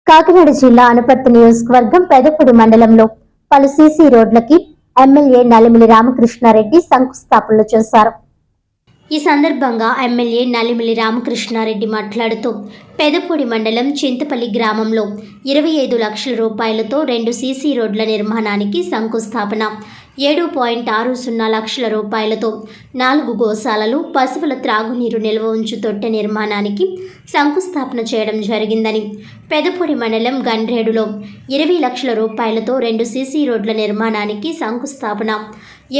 కాకినాడ జిల్లా అనపర్తి నియోజకవర్గం పెదపూడి మండలంలో పలు సీసీ రోడ్లకి ఎమ్మెల్యే నలిమిలి రామకృష్ణారెడ్డి శంకుస్థాపనలు చేశారు. ఈ సందర్భంగా ఎమ్మెల్యే నలిమిలి రామకృష్ణారెడ్డి మాట్లాడుతూ పెదపూడి మండలం చింతపల్లి గ్రామంలో 25 లక్షల రూపాయలతో 2 సీసీ రోడ్ల నిర్మాణానికి శంకుస్థాపన, 7.60 లక్షల రూపాయలతో 4 గోశాలలు, పశువుల త్రాగునీరు నిల్వ ఉంచు తొట్టె నిర్మాణానికి శంకుస్థాపన చేయడం జరిగిందని, పెదపూడి మండలం గండ్రేడులో 20 లక్షల రూపాయలతో 2 సీసీ రోడ్ల నిర్మాణానికి శంకుస్థాపన,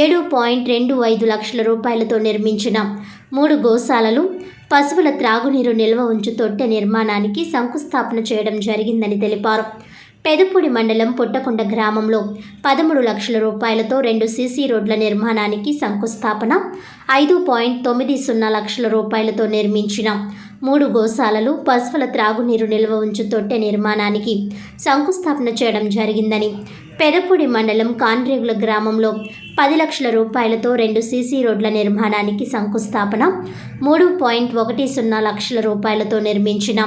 7.25 లక్షల రూపాయలతో నిర్మించిన 3 గోశాలలు, పశువుల త్రాగునీరు నిల్వ ఉంచు తొట్టె నిర్మాణానికి శంకుస్థాపన చేయడం జరిగిందని తెలిపారు. పెదపూడి మండలం పుట్టకొండ గ్రామంలో 13 లక్షల రూపాయలతో 2 సీసీ రోడ్ల నిర్మాణానికి శంకుస్థాపన, 5.90 లక్షల రూపాయలతో నిర్మించిన 3 గోశాలలు, పశువుల త్రాగునీరు నిల్వ ఉంచు తొట్టె నిర్మాణానికి శంకుస్థాపన చేయడం జరిగిందని, పెదపూడి మండలం కాన్రేగుల గ్రామంలో 10 లక్షల రూపాయలతో 2 సీసీ రోడ్ల నిర్మాణానికి శంకుస్థాపన, 3.10 లక్షల రూపాయలతో నిర్మించిన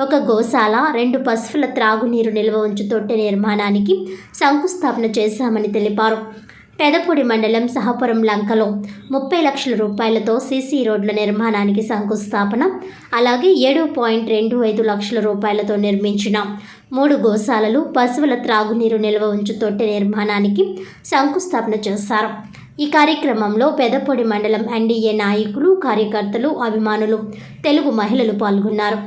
1 గోశాల, 2 పశువుల త్రాగునీరు నిల్వ ఉంచు తొట్టె నిర్మాణానికి శంకుస్థాపన చేశామని తెలిపారు. పెదపూడి మండలం సహపురం లంకలో 30 లక్షల రూపాయలతో సీసీ రోడ్ల నిర్మాణానికి శంకుస్థాపన, అలాగే 7.25 లక్షల రూపాయలతో నిర్మించిన 3 గోశాలలు, పశువుల త్రాగునీరు నిల్వ ఉంచు తొట్టె నిర్మాణానికి శంకుస్థాపన చేశారు. ఈ కార్యక్రమంలో పెదపూడి మండలం ఎన్డీఏ నాయకులు, కార్యకర్తలు, అభిమానులు, తెలుగు మహిళలు పాల్గొన్నారు.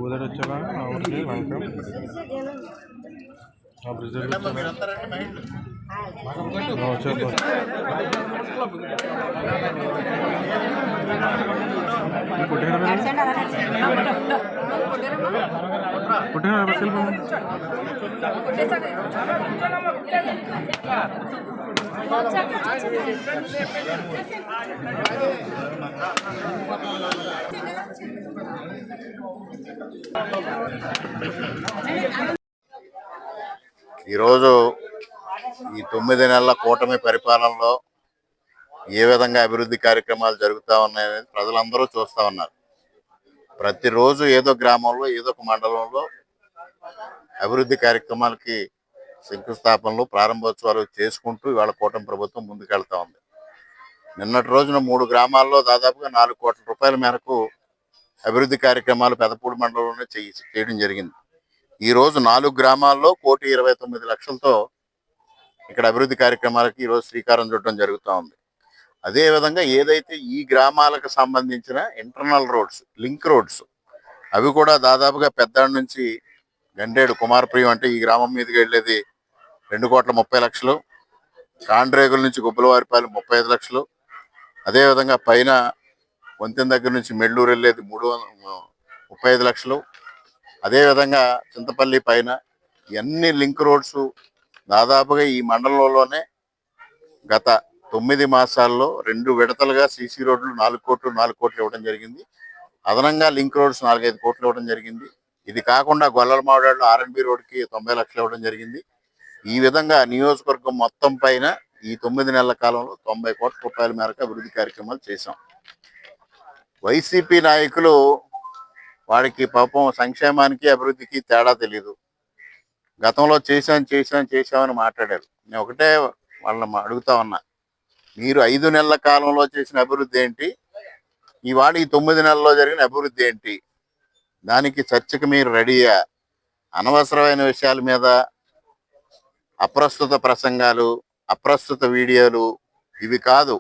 उधर अच्छा आप रिजर्व ఈరోజు ఈ 9 నెలల కూటమి పరిపాలనలో ఏ విధంగా అభివృద్ధి కార్యక్రమాలు జరుగుతూ ఉన్నాయనేది ప్రజలందరూ చూస్తూ ఉన్నారు. ప్రతిరోజు ఏదో గ్రామంలో ఏదో ఒక మండలంలో అభివృద్ధి కార్యక్రమాలకి శంకుస్థాపనలు, ప్రారంభోత్సవాలు చేసుకుంటూ ఇవాళ కూటమి ప్రభుత్వం ముందుకెళ్తా ఉంది. నిన్నటి రోజున 3 గ్రామాల్లో దాదాపుగా 4 కోట్ల రూపాయల మేరకు అభివృద్ధి కార్యక్రమాలు పెదపూడి మండలంలోనే చేయడం జరిగింది. ఈరోజు 4 గ్రామాల్లో 1,29 లక్షలతో ఇక్కడ అభివృద్ధి కార్యక్రమాలకి ఈరోజు శ్రీకారం చుట్టడం జరుగుతూ ఉంది. అదేవిధంగా ఏదైతే ఈ గ్రామాలకు సంబంధించిన ఇంటర్నల్ రోడ్స్, లింక్ రోడ్స్, అవి కూడా దాదాపుగా పెద్దాడి నుంచి గండేడు కుమారప్రియం అంటే ఈ గ్రామం మీదకి వెళ్ళేది 2,30,00,000, కాండ్రేగుల నుంచి గుబ్బలవారిపాలెం 35 లక్షలు, అదేవిధంగా పైన వంతెన దగ్గర నుంచి మెళ్ళూరు వెళ్ళేది 35 లక్షలు, అదేవిధంగా చింతపల్లి పైన ఇవన్నీ లింక్ రోడ్స్ దాదాపుగా ఈ మండలంలోనే గత 9 మాసాల్లో 2 విడతలుగా సీసీ రోడ్లు 4 కోట్లు ఇవ్వడం జరిగింది. అదనంగా లింక్ రోడ్స్ 4-5 కోట్లు ఇవ్వడం జరిగింది. ఇది కాకుండా గొల్లలమావిడాడులో ఆర్ఎన్బి రోడ్కి 90 లక్షలు ఇవ్వడం జరిగింది. ఈ విధంగా నియోజకవర్గం మొత్తం పైన ఈ 9 నెలల కాలంలో 90 కోట్ల రూపాయల మేరకు అభివృద్ధి కార్యక్రమాలు చేశాం. వైసీపీ నాయకులు వాడికి పాపం సంక్షేమానికి అభివృద్ధికి తేడా తెలియదు. గతంలో చేశామని మాట్లాడారు. నేను ఒకటే వాళ్ళని అడుగుతా ఉన్నా, మీరు 5 నెలల కాలంలో చేసిన అభివృద్ధి ఏంటి, ఇవాళ ఈ 9 నెలల్లో జరిగిన అభివృద్ధి ఏంటి, దానికి చర్చకు మీరు రెడీయా? అనవసరమైన విషయాల మీద అప్రస్తుత ప్రసంగాలు, అప్రస్తుత వీడియోలు ఇవి కాదు.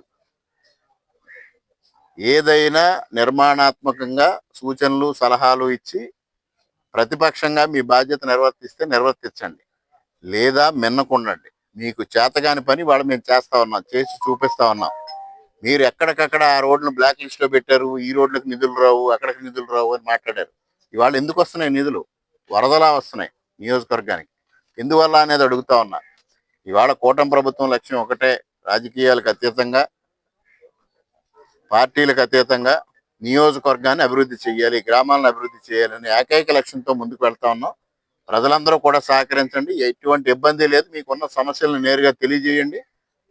ఏదైనా నిర్మాణాత్మకంగా సూచనలు సలహాలు ఇచ్చి ప్రతిపక్షంగా మీ బాధ్యత నిర్వర్తించండి, లేదా మిన్నకుండండి. మీకు చేతగాని పని వాళ్ళు మేము చేస్తా ఉన్నాం, చేసి చూపిస్తా ఉన్నాం. మీరు ఎక్కడికక్కడ ఆ రోడ్లను బ్లాక్ లిస్ట్ లో పెట్టారు, ఈ రోడ్లకు నిధులు రావు, అక్కడికి నిధులు రావు అని మాట్లాడారు. ఇవాళ ఎందుకు వస్తున్నాయి నిధులు? వరదలా వస్తున్నాయి నియోజకవర్గానికి. ఎందువల్ల అనేది అడుగుతా ఉన్నా. ఇవాళ కూటమి ప్రభుత్వం లక్ష్యం ఒకటే, రాజకీయాలకు అతీతంగా, పార్టీలకు అతీతంగా నియోజకవర్గాన్ని అభివృద్ధి చేయాలి, గ్రామాలను అభివృద్ధి చేయాలని ఏకైక లక్ష్యంతో ముందుకు వెళ్తా ఉన్నాం. ప్రజలందరూ కూడా సహకరించండి. ఎటువంటి ఇబ్బంది లేదు. మీకున్న సమస్యలను నేరుగా తెలియజేయండి.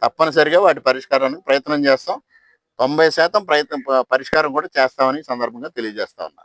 తప్పనిసరిగా వాటి పరిష్కారానికి ప్రయత్నం చేస్తాం. 90% పరిష్కారం కూడా చేస్తామని సందర్భంగా తెలియజేస్తా ఉన్నా.